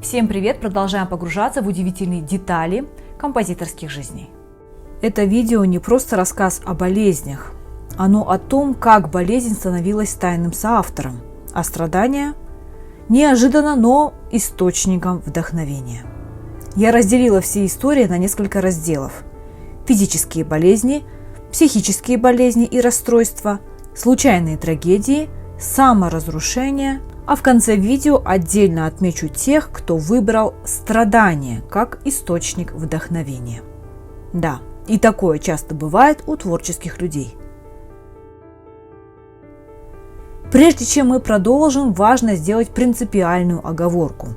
Всем привет! Продолжаем погружаться в удивительные детали композиторских жизней. Это видео не просто рассказ о болезнях. Оно о том, как болезнь становилась тайным соавтором, а страдания – неожиданно, но источником вдохновения. Я разделила все истории на несколько разделов. Физические болезни, психические болезни и расстройства, случайные трагедии, саморазрушение, а в конце видео отдельно отмечу тех, кто выбрал страдания как источник вдохновения. Да, и такое часто бывает у творческих людей. Прежде чем мы продолжим, важно сделать принципиальную оговорку.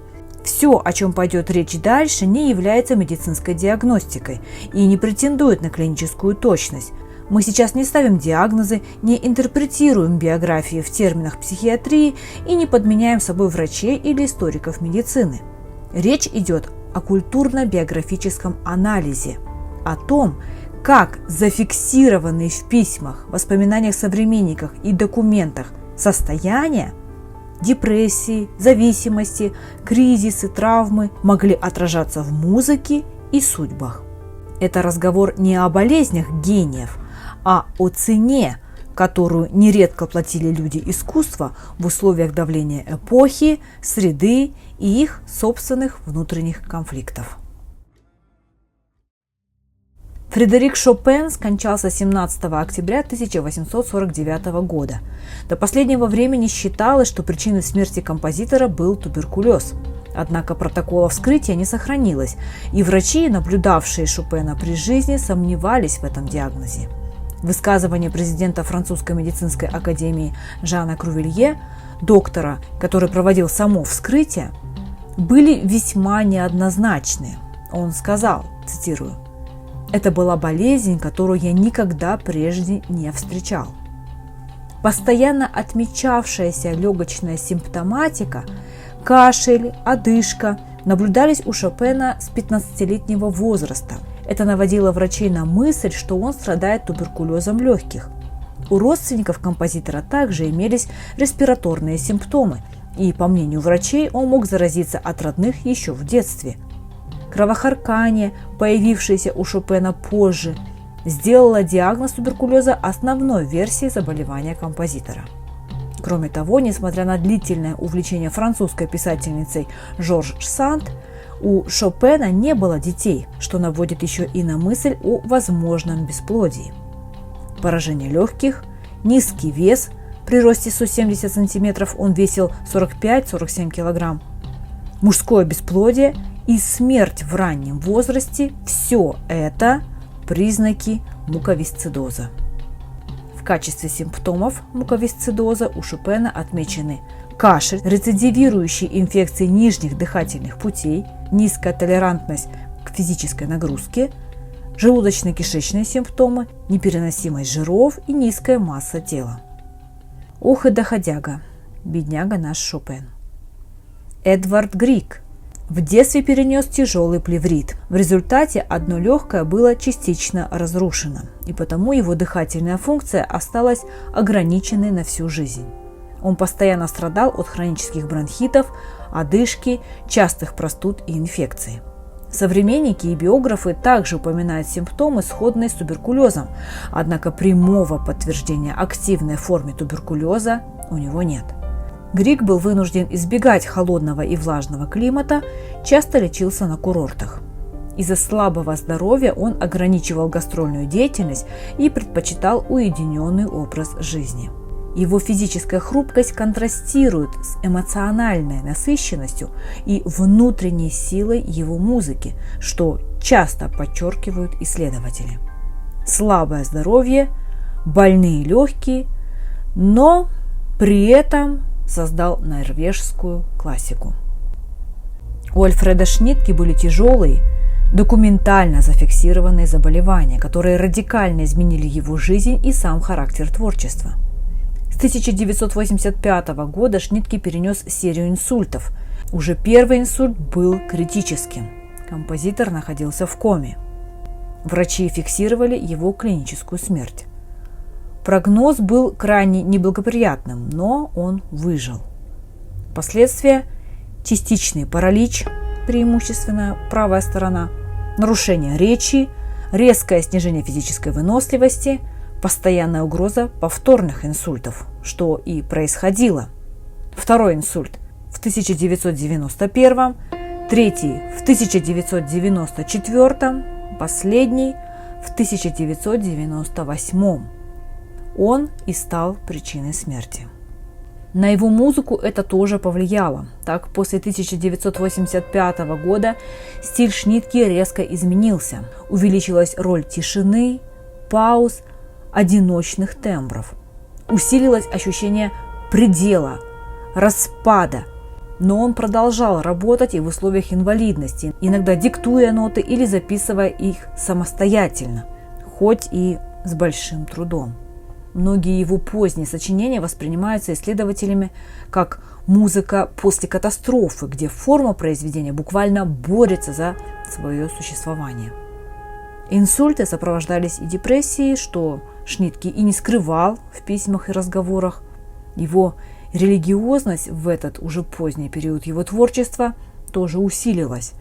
Все, о чем пойдет речь дальше, не является медицинской диагностикой и не претендует на клиническую точность. Мы сейчас не ставим диагнозы, не интерпретируем биографии в терминах психиатрии и не подменяем собой врачей или историков медицины. Речь идет о культурно-биографическом анализе, о том, как зафиксированные в письмах, воспоминаниях современников и документах состояния, депрессии, зависимости, кризисы, травмы могли отражаться в музыке и судьбах. Это разговор не о болезнях гениев, а о цене, которую нередко платили люди искусства в условиях давления эпохи, среды и их собственных внутренних конфликтов. Фредерик Шопен скончался 17 октября 1849 года. До последнего времени считалось, что причиной смерти композитора был туберкулез. Однако протокола вскрытия не сохранилось, и врачи, наблюдавшие Шопена при жизни, сомневались в этом диагнозе. Высказывания президента французской медицинской академии Жана Крувелье, доктора, который проводил само вскрытие, были весьма неоднозначны. Он сказал, цитирую: «Это была болезнь, которую я никогда прежде не встречал». Постоянно отмечавшаяся легочная симптоматика, кашель, одышка наблюдались у Шопена с 15-летнего возраста. Это наводило врачей на мысль, что он страдает туберкулезом легких. У родственников композитора также имелись респираторные симптомы, и, по мнению врачей, он мог заразиться от родных еще в детстве. Кровохаркание, появившееся у Шопена позже, сделало диагноз туберкулеза основной версией заболевания композитора. Кроме того, несмотря на длительное увлечение французской писательницей Жорж Санд, у Шопена не было детей, что наводит еще и на мысль о возможном бесплодии. Поражение легких, низкий вес, при росте 170 см он весил 45-47 кг, мужское бесплодие и смерть в раннем возрасте – все это признаки муковисцидоза. В качестве симптомов муковисцидоза у Шопена отмечены кашель, рецидивирующие инфекции нижних дыхательных путей, низкая толерантность к физической нагрузке, желудочно-кишечные симптомы, непереносимость жиров и низкая масса тела. Ох и доходяга, бедняга наш Шопен. Эдвард Григ в детстве перенес тяжелый плеврит. В результате одно легкое было частично разрушено, и потому его дыхательная функция осталась ограниченной на всю жизнь. Он постоянно страдал от хронических бронхитов, одышки, частых простуд и инфекций. Современники и биографы также упоминают симптомы, сходные с туберкулезом, однако прямого подтверждения активной формы туберкулеза у него нет. Григ был вынужден избегать холодного и влажного климата, часто лечился на курортах. Из-за слабого здоровья он ограничивал гастрольную деятельность и предпочитал уединенный образ жизни. Его физическая хрупкость контрастирует с эмоциональной насыщенностью и внутренней силой его музыки, что часто подчеркивают исследователи. Слабое здоровье, больные легкие, но при этом создал норвежскую классику. У Альфреда Шнитке были тяжелые, документально зафиксированные заболевания, которые радикально изменили его жизнь и сам характер творчества. С 1985 года Шнитке перенес серию инсультов. Уже первый инсульт был критическим. Композитор находился в коме. Врачи фиксировали его клиническую смерть. Прогноз был крайне неблагоприятным, но он выжил. Последствия – частичный паралич, преимущественно правая сторона, нарушение речи, резкое снижение физической выносливости, постоянная угроза повторных инсультов, что и происходило. Второй инсульт в 1991, третий в 1994, последний в 1998. Он и стал причиной смерти. На его музыку это тоже повлияло. Так, после 1985 года стиль Шнитке резко изменился. Увеличилась роль тишины, пауз, одиночных тембров. Усилилось ощущение предела, распада. Но он продолжал работать и в условиях инвалидности, иногда диктуя ноты или записывая их самостоятельно, хоть и с большим трудом. Многие его поздние сочинения воспринимаются исследователями как музыка после катастрофы, где форма произведения буквально борется за свое существование. Инсульты сопровождались и депрессией, что Шнитке и не скрывал в письмах и разговорах. Его религиозность в этот уже поздний период его творчества тоже усилилась,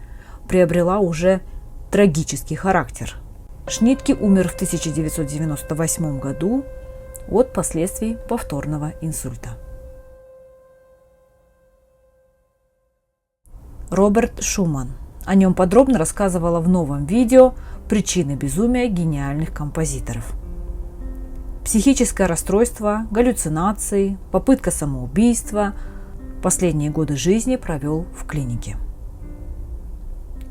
приобрела уже трагический характер. Шнитке умер в 1998 году от последствий повторного инсульта. Роберт Шуман. О нем подробно рассказывала в новом видео «Причины безумия гениальных композиторов». Психическое расстройство, галлюцинации, попытка самоубийства. Последние годы жизни провел в клинике.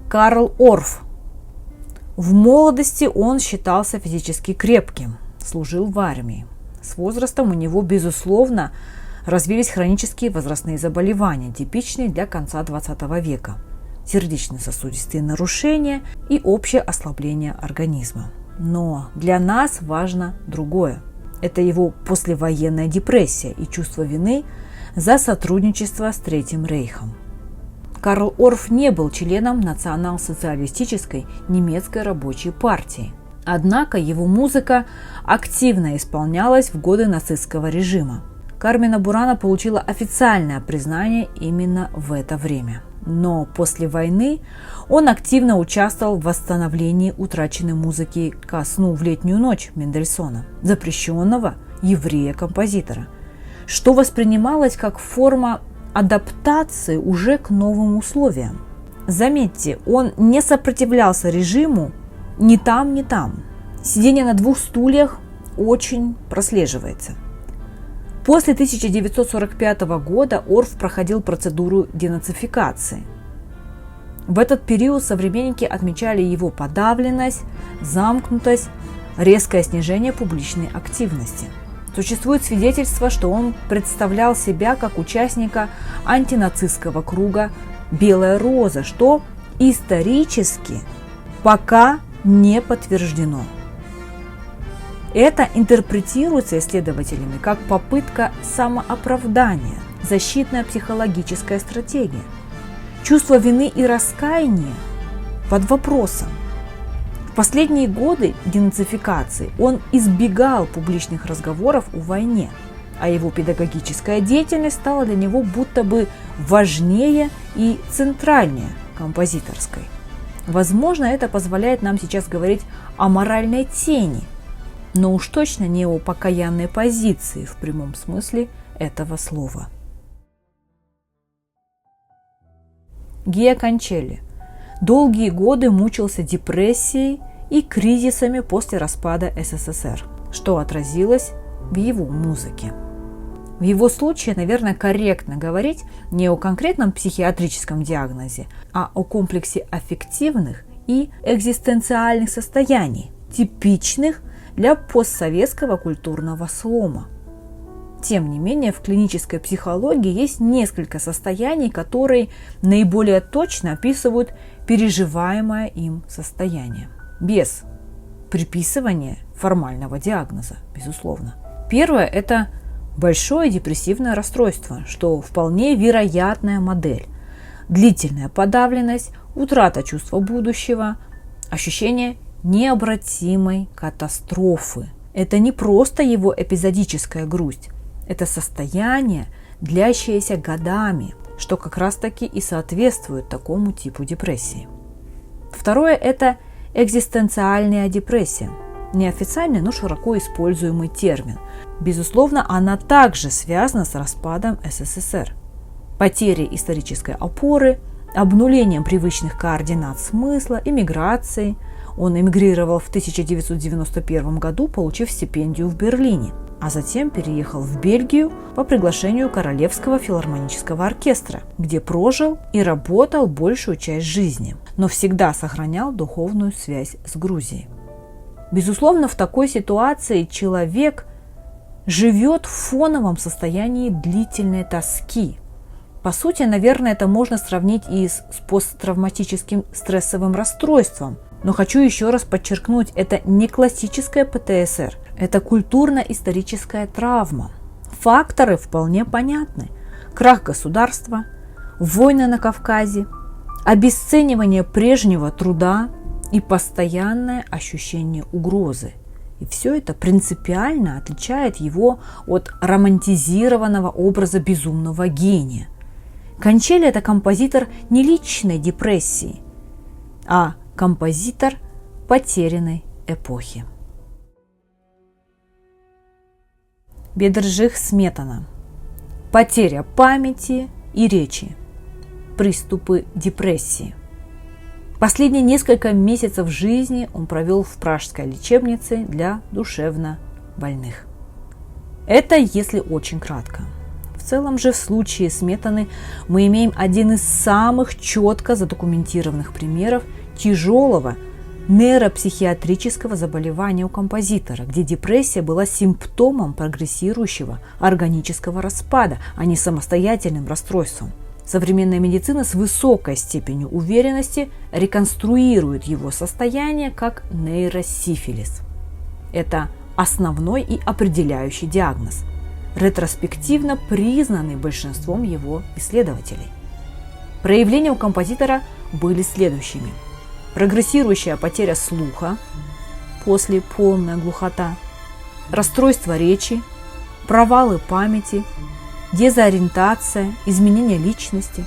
Карл Орф. В молодости он считался физически крепким, служил в армии. С возрастом у него, безусловно, развились хронические возрастные заболевания, типичные для конца 20 века, сердечно-сосудистые нарушения и общее ослабление организма. Но для нас важно другое. Это его послевоенная депрессия и чувство вины за сотрудничество с Третьим Рейхом. Карл Орф не был членом национал-социалистической немецкой рабочей партии. Однако его музыка активно исполнялась в годы нацистского режима. Кармина Бурана получила официальное признание именно в это время. Но после войны он активно участвовал в восстановлении утраченной музыки «Ко сну в летнюю ночь» Мендельсона, запрещенного еврея-композитора, что воспринималось как форма адаптации уже к новым условиям. Заметьте, он не сопротивлялся режиму ни там, ни там. Сидение на двух стульях очень прослеживается. После 1945 года Орф проходил процедуру денацификации. В этот период современники отмечали его подавленность, замкнутость, резкое снижение публичной активности. Существует свидетельство, что он представлял себя как участника антинацистского круга «Белая роза», что исторически пока не подтверждено. Это интерпретируется исследователями как попытка самооправдания, защитная психологическая стратегия. Чувство вины и раскаяния под вопросом. В последние годы денацификации он избегал публичных разговоров о войне, а его педагогическая деятельность стала для него будто бы важнее и центральнее композиторской. Возможно, это позволяет нам сейчас говорить о моральной тени, но уж точно не о покаянной позиции в прямом смысле этого слова. Гиа Кончелли долгие годы мучился депрессией и кризисами после распада СССР, что отразилось в его музыке. В его случае, наверное, корректно говорить не о конкретном психиатрическом диагнозе, а о комплексе аффективных и экзистенциальных состояний, типичных для постсоветского культурного слома. Тем не менее, в клинической психологии есть несколько состояний, которые наиболее точно описывают переживаемое им состояние, без приписывания формального диагноза, безусловно. Первое – это большое депрессивное расстройство, что вполне вероятная модель. Длительная подавленность, утрата чувства будущего, ощущение необратимой катастрофы. Это не просто его эпизодическая грусть. Это состояние, длящееся годами, что как раз-таки и соответствует такому типу депрессии. Второе – это экзистенциальная депрессия. Неофициальный, но широко используемый термин. Безусловно, она также связана с распадом СССР. Потерей исторической опоры, обнулением привычных координат смысла, эмиграцией. Он эмигрировал в 1991 году, получив стипендию в Берлине, а затем переехал в Бельгию по приглашению Королевского филармонического оркестра, где прожил и работал большую часть жизни, но всегда сохранял духовную связь с Грузией. Безусловно, в такой ситуации человек живет в фоновом состоянии длительной тоски. По сути, наверное, это можно сравнить и с посттравматическим стрессовым расстройством. Но хочу еще раз подчеркнуть, это не классическая ПТСР, это культурно-историческая травма. Факторы вполне понятны. Крах государства, войны на Кавказе, обесценивание прежнего труда и постоянное ощущение угрозы. И все это принципиально отличает его от романтизированного образа безумного гения. Кончели – это композитор не личной депрессии, а композитор потерянной эпохи. Бедржих Сметана. Потеря памяти и речи. Приступы депрессии. Последние несколько месяцев жизни он провел в пражской лечебнице для душевно больных. Это если очень кратко. В целом же в случае Сметаны мы имеем один из самых четко задокументированных примеров тяжелого нейропсихиатрического заболевания у композитора, где депрессия была симптомом прогрессирующего органического распада, а не самостоятельным расстройством. Современная медицина с высокой степенью уверенности реконструирует его состояние как нейросифилис. Это основной и определяющий диагноз, ретроспективно признанный большинством его исследователей. Проявления у композитора были следующими. Прогрессирующая потеря слуха, после полная глухота, расстройство речи, провалы памяти, дезориентация, изменение личности.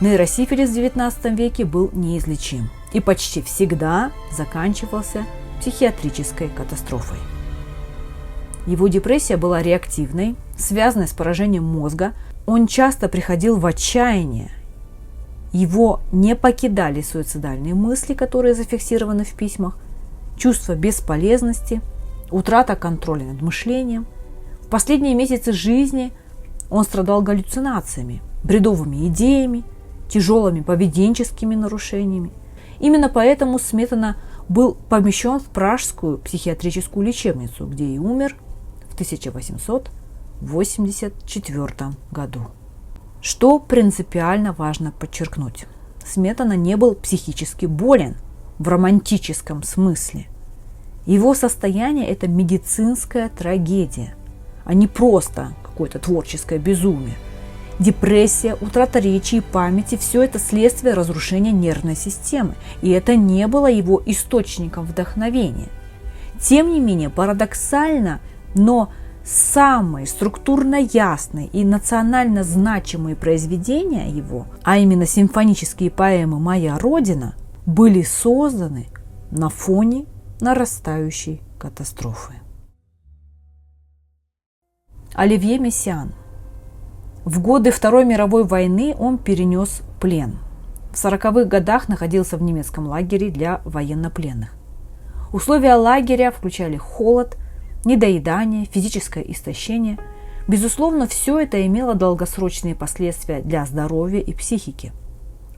Нейросифилис в XIX веке был неизлечим и почти всегда заканчивался психиатрической катастрофой. Его депрессия была реактивной, связанной с поражением мозга. Он часто приходил в отчаяние. Его не покидали суицидальные мысли, которые зафиксированы в письмах, чувство бесполезности, утрата контроля над мышлением. В последние месяцы жизни он страдал галлюцинациями, бредовыми идеями, тяжелыми поведенческими нарушениями. Именно поэтому Сметана был помещен в пражскую психиатрическую лечебницу, где и умер в 1884 году. Что принципиально важно подчеркнуть? Сметана не был психически болен в романтическом смысле. Его состояние – это медицинская трагедия, а не просто какое-то творческое безумие. Депрессия, утрата речи и памяти – все это следствие разрушения нервной системы, и это не было его источником вдохновения. Тем не менее, парадоксально, но самые структурно ясные и национально значимые произведения его, а именно симфонические поэмы «Моя Родина», были созданы на фоне нарастающей катастрофы. Оливье Мессиан. В годы Второй мировой войны он перенес плен. В 40-х годах находился в немецком лагере для военнопленных. Условия лагеря включали холод, недоедание, физическое истощение. Безусловно, все это имело долгосрочные последствия для здоровья и психики.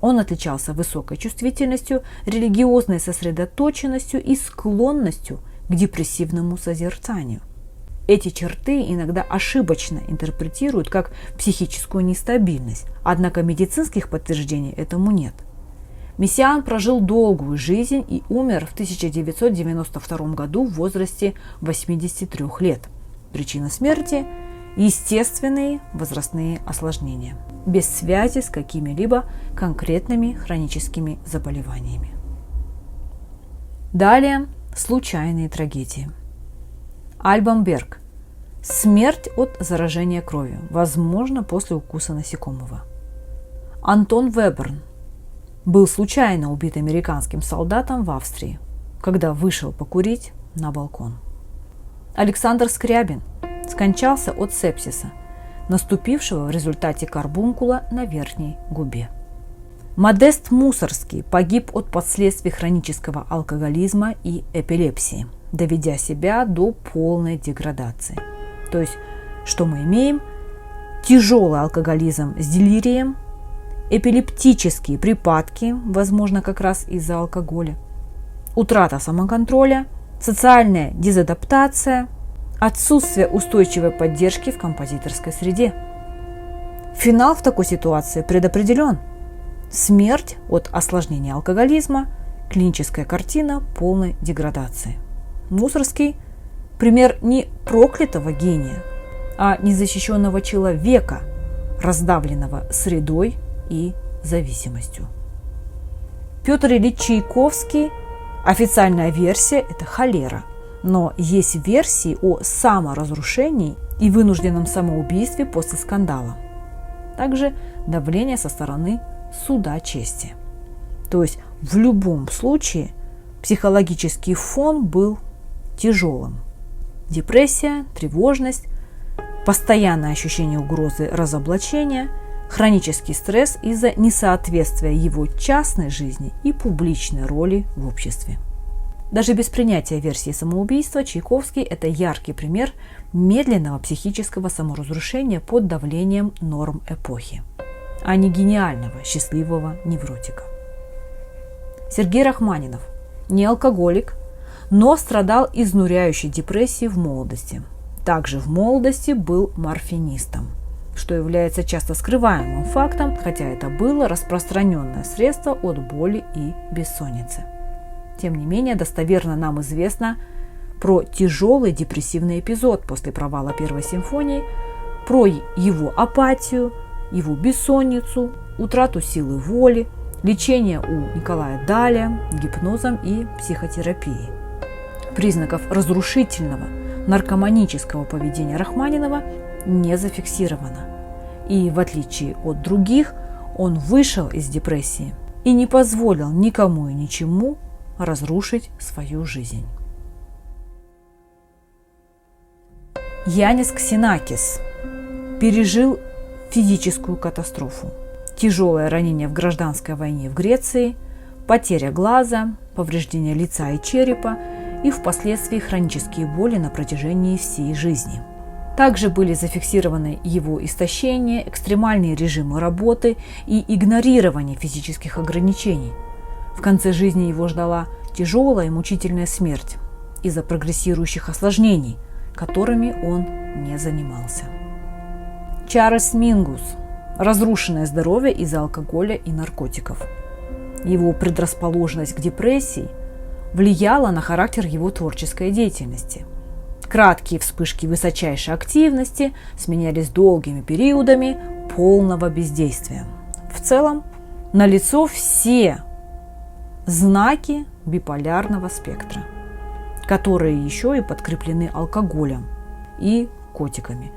Он отличался высокой чувствительностью, религиозной сосредоточенностью и склонностью к депрессивному созерцанию. Эти черты иногда ошибочно интерпретируют как психическую нестабильность, однако медицинских подтверждений этому нет. Мессиан прожил долгую жизнь и умер в 1992 году в возрасте 83 лет. Причина смерти – естественные возрастные осложнения, без связи с какими-либо конкретными хроническими заболеваниями. Далее – случайные трагедии. Альбан Берг. Смерть от заражения кровью, возможно, после укуса насекомого. Антон Веберн был случайно убит американским солдатом в Австрии, когда вышел покурить на балкон. Александр Скрябин скончался от сепсиса, наступившего в результате карбункула на верхней губе. Модест Мусоргский погиб от последствий хронического алкоголизма и эпилепсии, доведя себя до полной деградации. То есть, что мы имеем? Тяжелый алкоголизм с делирием, эпилептические припадки, возможно, как раз из-за алкоголя, утрата самоконтроля, социальная дезадаптация, отсутствие устойчивой поддержки в композиторской среде. Финал в такой ситуации предопределен. Смерть от осложнения алкоголизма, клиническая картина полной деградации. Мусоргский – пример не проклятого гения, а незащищенного человека, раздавленного средой и зависимостью. Петр Ильич Чайковский, официальная версия – это холера, но есть версии о саморазрушении и вынужденном самоубийстве после скандала. Также давление со стороны суда чести. То есть в любом случае психологический фон был тяжелым. Депрессия, тревожность, постоянное ощущение угрозы разоблачения, хронический стресс из-за несоответствия его частной жизни и публичной роли в обществе. Даже без принятия версии самоубийства Чайковский – это яркий пример медленного психического саморазрушения под давлением норм эпохи, а не гениального, счастливого невротика. Сергей Рахманинов не алкоголик, но страдал изнуряющей депрессией в молодости. Также в молодости был морфинистом, что является часто скрываемым фактом, хотя это было распространенное средство от боли и бессонницы. Тем не менее, достоверно нам известно про тяжелый депрессивный эпизод после провала Первой симфонии, про его апатию, его бессонницу, утрату силы воли, лечение у Николая Даля гипнозом и психотерапией. Признаков разрушительного наркоманического поведения Рахманинова не зафиксировано. И в отличие от других, он вышел из депрессии и не позволил никому и ничему разрушить свою жизнь. Янис Ксенакис пережил физическую катастрофу. Тяжелое ранение в гражданской войне в Греции, потеря глаза, повреждение лица и черепа и впоследствии хронические боли на протяжении всей жизни. Также были зафиксированы его истощение, экстремальные режимы работы и игнорирование физических ограничений. В конце жизни его ждала тяжелая и мучительная смерть из-за прогрессирующих осложнений, которыми он не занимался. Чарльз Мингус. Разрушенное здоровье из-за алкоголя и наркотиков. Его предрасположенность к депрессии влияла на характер его творческой деятельности. Краткие вспышки высочайшей активности сменялись долгими периодами полного бездействия. В целом, налицо все знаки биполярного спектра, которые еще и подкреплены алкоголем и котиками,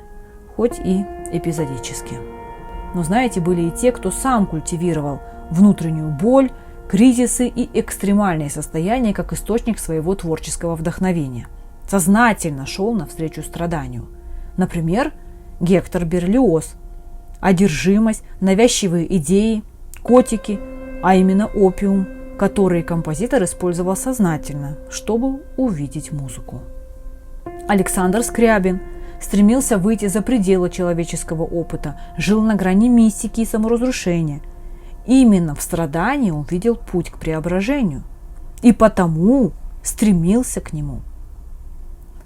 хоть и эпизодически. Но знаете, были и те, кто сам культивировал внутреннюю боль, кризисы и экстремальные состояния как источник своего творческого вдохновения. Сознательно шел навстречу страданию. Например, Гектор Берлиоз. Одержимость, навязчивые идеи, котики, а именно опиум, который композитор использовал сознательно, чтобы увидеть музыку. Александр Скрябин стремился выйти за пределы человеческого опыта, жил на грани мистики и саморазрушения. Именно в страдании он видел путь к преображению и потому стремился к нему.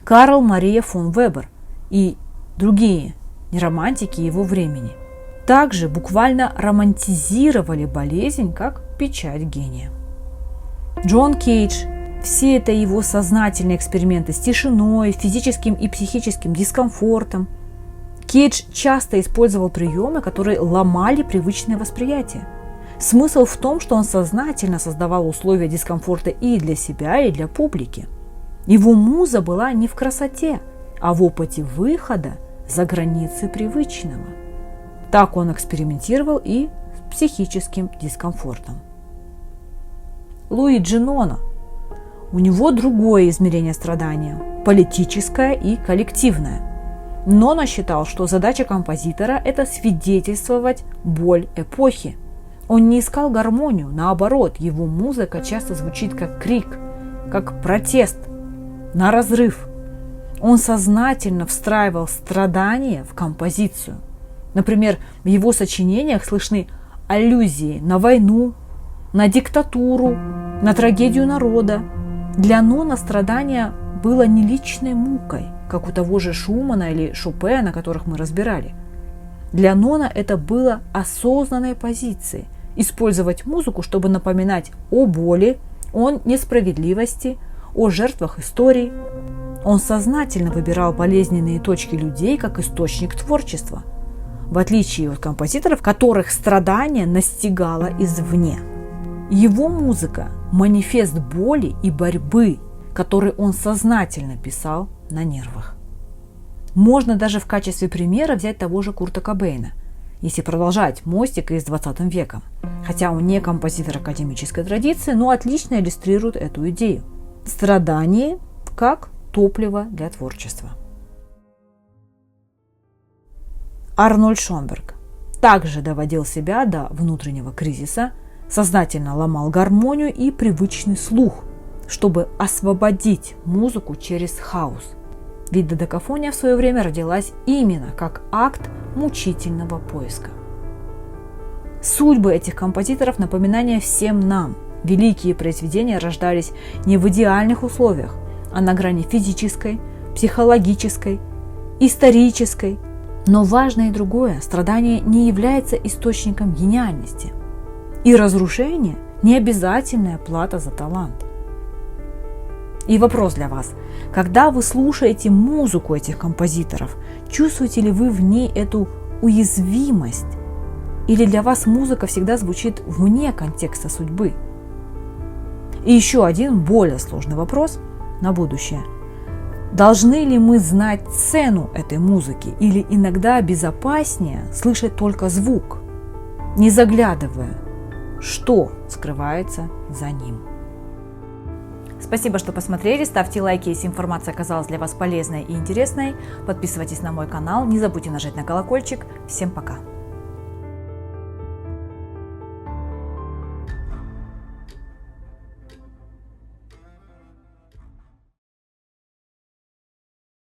Карл Мария фон Вебер и другие романтики его времени также буквально романтизировали болезнь как печать гения. Джон Кейдж. Все это его сознательные эксперименты с тишиной, физическим и психическим дискомфортом. Кейдж часто использовал приемы, которые ломали привычное восприятие. Смысл в том, что он сознательно создавал условия дискомфорта и для себя, и для публики. Его муза была не в красоте, а в опыте выхода за границы привычного. Так он экспериментировал и с психическим дискомфортом. Луиджи Ноно. У него другое измерение страдания – политическое и коллективное. Ноно считал, что задача композитора – это свидетельствовать боль эпохи. Он не искал гармонию, наоборот, его музыка часто звучит как крик, как протест, на разрыв. Он сознательно встраивал страдания в композицию. Например, в его сочинениях слышны аллюзии на войну, на диктатуру, на трагедию народа. Для Ноно страдание было не личной мукой, как у того же Шумана или Шопена, которых мы разбирали. Для Ноно это было осознанной позицией – использовать музыку, чтобы напоминать о боли, о несправедливости, о жертвах истории. Он сознательно выбирал болезненные точки людей как источник творчества, в отличие от композиторов, которых страдание настигало извне. Его музыка – манифест боли и борьбы, который он сознательно писал на нервах. Можно даже в качестве примера взять того же Курта Кобейна, если продолжать мостик из 20 века. Хотя он не композитор академической традиции, но отлично иллюстрирует эту идею. Страдание как топливо для творчества. Арнольд Шонберг также доводил себя до внутреннего кризиса, сознательно ломал гармонию и привычный слух, чтобы освободить музыку через хаос. Ведь додекафония в свое время родилась именно как акт мучительного поиска. Судьбы этих композиторов – напоминание всем нам. Великие произведения рождались не в идеальных условиях, а на грани физической, психологической, исторической. Но важно и другое – страдание не является источником гениальности. И разрушение – не обязательная плата за талант. И вопрос для вас. Когда вы слушаете музыку этих композиторов, чувствуете ли вы в ней эту уязвимость? Или для вас музыка всегда звучит вне контекста судьбы? И еще один более сложный вопрос на будущее. Должны ли мы знать цену этой музыки или иногда безопаснее слышать только звук, не заглядывая, что скрывается за ним? Спасибо, что посмотрели. Ставьте лайки, если информация оказалась для вас полезной и интересной. Подписывайтесь на мой канал. Не забудьте нажать на колокольчик. Всем пока!